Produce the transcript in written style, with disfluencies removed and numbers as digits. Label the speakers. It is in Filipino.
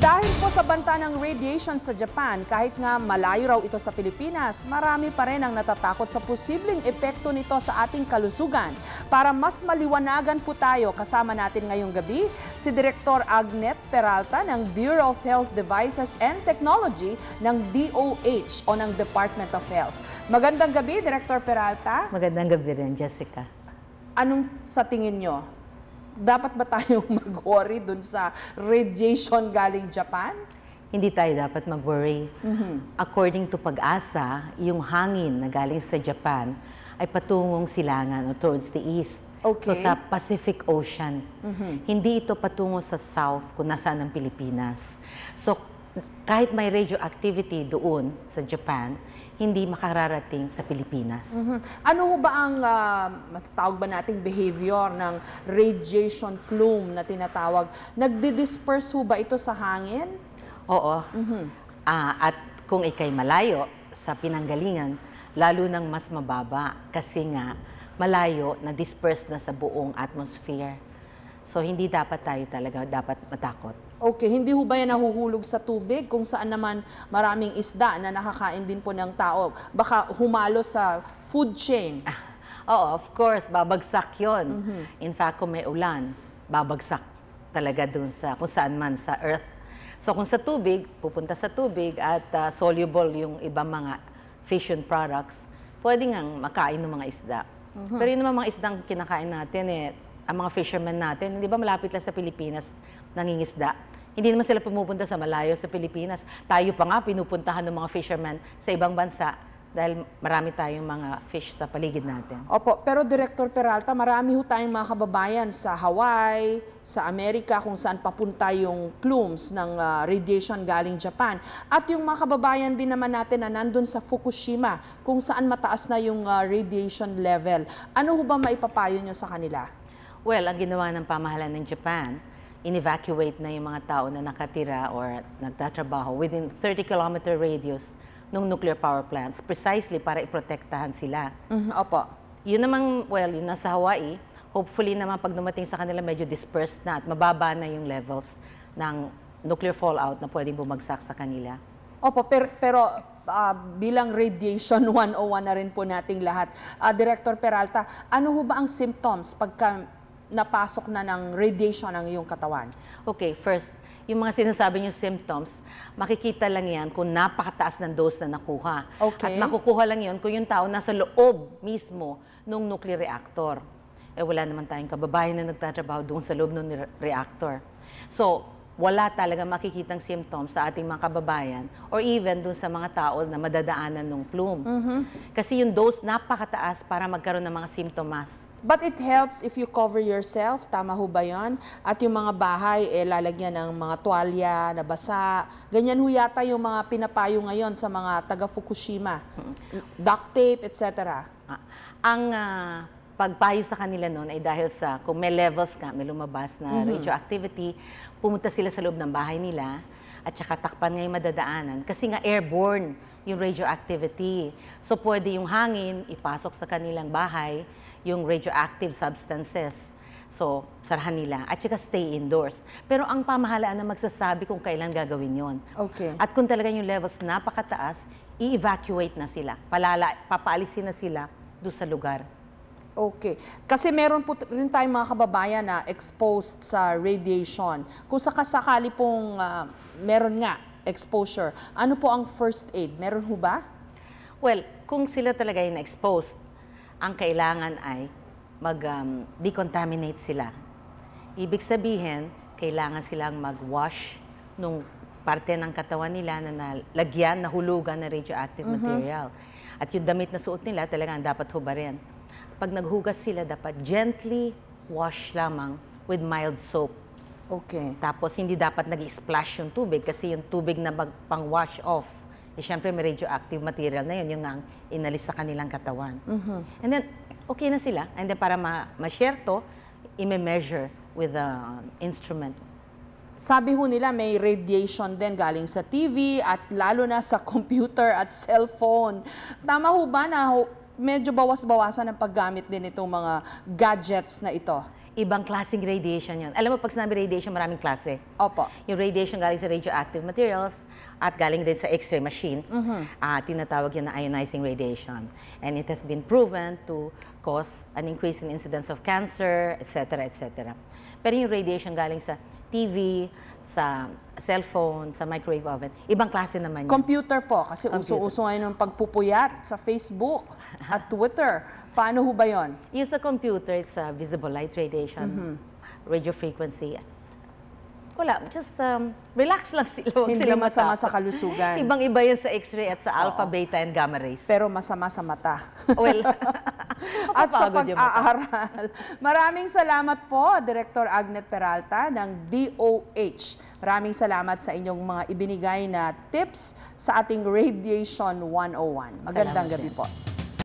Speaker 1: Dahil po sa banta ng radiation sa Japan, kahit nga malayo raw ito sa Pilipinas, marami pa rin ang natatakot sa posibleng epekto nito sa ating kalusugan. Para mas maliwanagan po tayo, kasama natin ngayong gabi si Direktor Agnet Peralta ng Bureau of Health Devices and Technology ng DOH o ng Department of Health. Magandang gabi, Direktor Peralta.
Speaker 2: Magandang gabi rin, Jessica.
Speaker 1: Anong sa tingin nyo? Dapat ba tayong mag-worry dun sa radiation galing Japan?
Speaker 2: Hindi tayo dapat mag-worry. According to Pag-asa, yung hangin na galing sa Japan ay patungong silangan o towards the east.
Speaker 1: Okay.
Speaker 2: So sa Pacific Ocean. Hindi ito patungo sa south kung nasaan ang Pilipinas. So kahit may radioactivity doon sa Japan, hindi makararating sa Pilipinas.
Speaker 1: Ano ho ba ang matatawag ba nating behavior ng radiation plume na tinatawag? Nagdi-disperse ho ba ito sa hangin?
Speaker 2: Oo. At kung ikay malayo sa pinanggalingan, lalo nang mas mababa kasi nga malayo na disperse na sa buong atmosphere. So hindi dapat tayo talaga dapat matakot.
Speaker 1: Okay, hindi ho ba yan nahuhulog sa tubig kung saan naman maraming isda na nakakain din po ng tao? Baka humalo sa food chain.
Speaker 2: Oo, of course, babagsak yon. In fact, kung may ulan, babagsak talaga dun sa kung saan man sa earth. So kung sa tubig, pupunta sa tubig at soluble yung ibang mga fission products, pwede ngang makain ng mga isda. Pero yun naman mga isdang kinakain natin, ang mga fishermen natin, hindi ba malapit lang sa Pilipinas nangingisda? Hindi naman sila pumupunta sa malayo sa Pilipinas. Tayo pa nga pinupuntahan ng mga fishermen sa ibang bansa dahil marami tayong mga fish sa paligid natin.
Speaker 1: Opo, pero Director Peralta, marami ho tayong mga kababayan sa Hawaii, sa Amerika, kung saan papunta yung plumes ng radiation galing Japan. At yung mga kababayan din naman natin na nandun sa Fukushima, kung saan mataas na yung radiation level. Ano ho ba maipapayo nyo sa kanila?
Speaker 2: Well, ang ginawa ng pamahalaan ng Japan, in-evacuate na yung mga tao na nakatira or nagtatrabaho within 30-kilometer radius ng nuclear power plants precisely para iprotektahan sila.
Speaker 1: Opo.
Speaker 2: Yun namang, well, yun nasa Hawaii, hopefully naman pag dumating sa kanila medyo dispersed na at mababa na yung levels ng nuclear fallout na pwedeng bumagsak sa kanila.
Speaker 1: Opo, pero bilang radiation 101 na rin po nating lahat. Director Peralta, ano ho ba ang symptoms pagka napasok na ng radiation ang iyong katawan?
Speaker 2: Okay, first, yung mga sinasabi niyo symptoms, makikita lang yan kung napakataas ng dose na nakuha.
Speaker 1: Okay.
Speaker 2: At makukuha lang yun kung yung tao nasa loob mismo ng nuclear reactor. Wala naman tayong kababayan na nagtatrabaho doon sa loob ng reactor. So, wala talaga makikitang symptoms sa ating mga kababayan or even doon sa mga tao na madadaanan ng plume. Kasi yung dose napakataas para magkaroon ng mga simptomas.
Speaker 1: But it helps if you cover yourself, tama ho ba yun? At yung mga bahay, lalagyan ng mga tuwalya na basa. Ganyan ho yata yung mga pinapayo ngayon sa mga taga-Fukushima. Duct tape, etc.
Speaker 2: Ang pagpayo sa kanila noon ay dahil sa kung may levels nga, may lumabas na radioactivity, pumunta sila sa loob ng bahay nila at saka takpan nga yung madadaanan. Kasi nga airborne yung radioactivity. So pwede yung hangin ipasok sa kanilang bahay, yung radioactive substances. So, sarahan nila. At saka stay indoors. Pero ang pamahalaan na magsasabi kung kailan gagawin yon.
Speaker 1: Okay.
Speaker 2: At kung talaga yung levels napakataas, i-evacuate na sila. Papaalisin na sila doon sa lugar.
Speaker 1: Okay. Kasi meron po rin tayong mga kababayan na exposed sa radiation. Kung sakasakali pong meron nga exposure, ano po ang first aid? Meron ho ba?
Speaker 2: Well, kung sila talaga yung exposed, ang kailangan ay mag-decontaminate sila. Ibig sabihin, kailangan silang mag-wash nung parte ng katawan nila na nalagyan, nahulugan na radioactive material. At yung damit na suot nila talagang dapat hubarin. Pag naghugas sila, dapat gently wash lamang with mild soap.
Speaker 1: Okay.
Speaker 2: Tapos hindi dapat nag-splash yung tubig kasi yung tubig na pang-wash off, syempre may radioactive material na yun, yung ang inalis sa kanilang katawan. And then, okay na sila. And then para ma-share to, i-measure with the instrument.
Speaker 1: Sabi ho nila may radiation din galing sa TV at lalo na sa computer at cellphone. Tama ho ba na medyo bawas-bawasan ang paggamit din itong mga gadgets na ito?
Speaker 2: Ibang klaseng radiation yun. Alam mo, pag sinabi radiation, maraming klase.
Speaker 1: Opo.
Speaker 2: Yung radiation galing sa radioactive materials at galing din sa X-ray machine, tinatawag yan na ionizing radiation. And it has been proven to cause an increase in incidence of cancer, etc., etc. Pero yung radiation galing sa TV, sa cellphone, sa microwave oven, ibang klase naman yun.
Speaker 1: Computer po, kasi uso-uso ngayon ng pagpupuyat sa Facebook at Twitter. Paano ho ba yun?
Speaker 2: Yung sa computer, it's visible light radiation, radio frequency. Wala, just relax lang sila. Huwag
Speaker 1: Hindi
Speaker 2: sila
Speaker 1: masama
Speaker 2: matakot.
Speaker 1: sa kalusugan.
Speaker 2: Ibang-iba yun sa X-ray at sa alpha, beta, and gamma rays.
Speaker 1: Pero masama sa mata.
Speaker 2: Well,
Speaker 1: At sa
Speaker 2: mapapagod yung mata.
Speaker 1: pag-aaral. Maraming salamat po, Director Agnet Peralta ng DOH. Maraming salamat sa inyong mga ibinigay na tips sa ating Radiation 101. Magandang
Speaker 2: Salamat
Speaker 1: gabi
Speaker 2: din.
Speaker 1: po.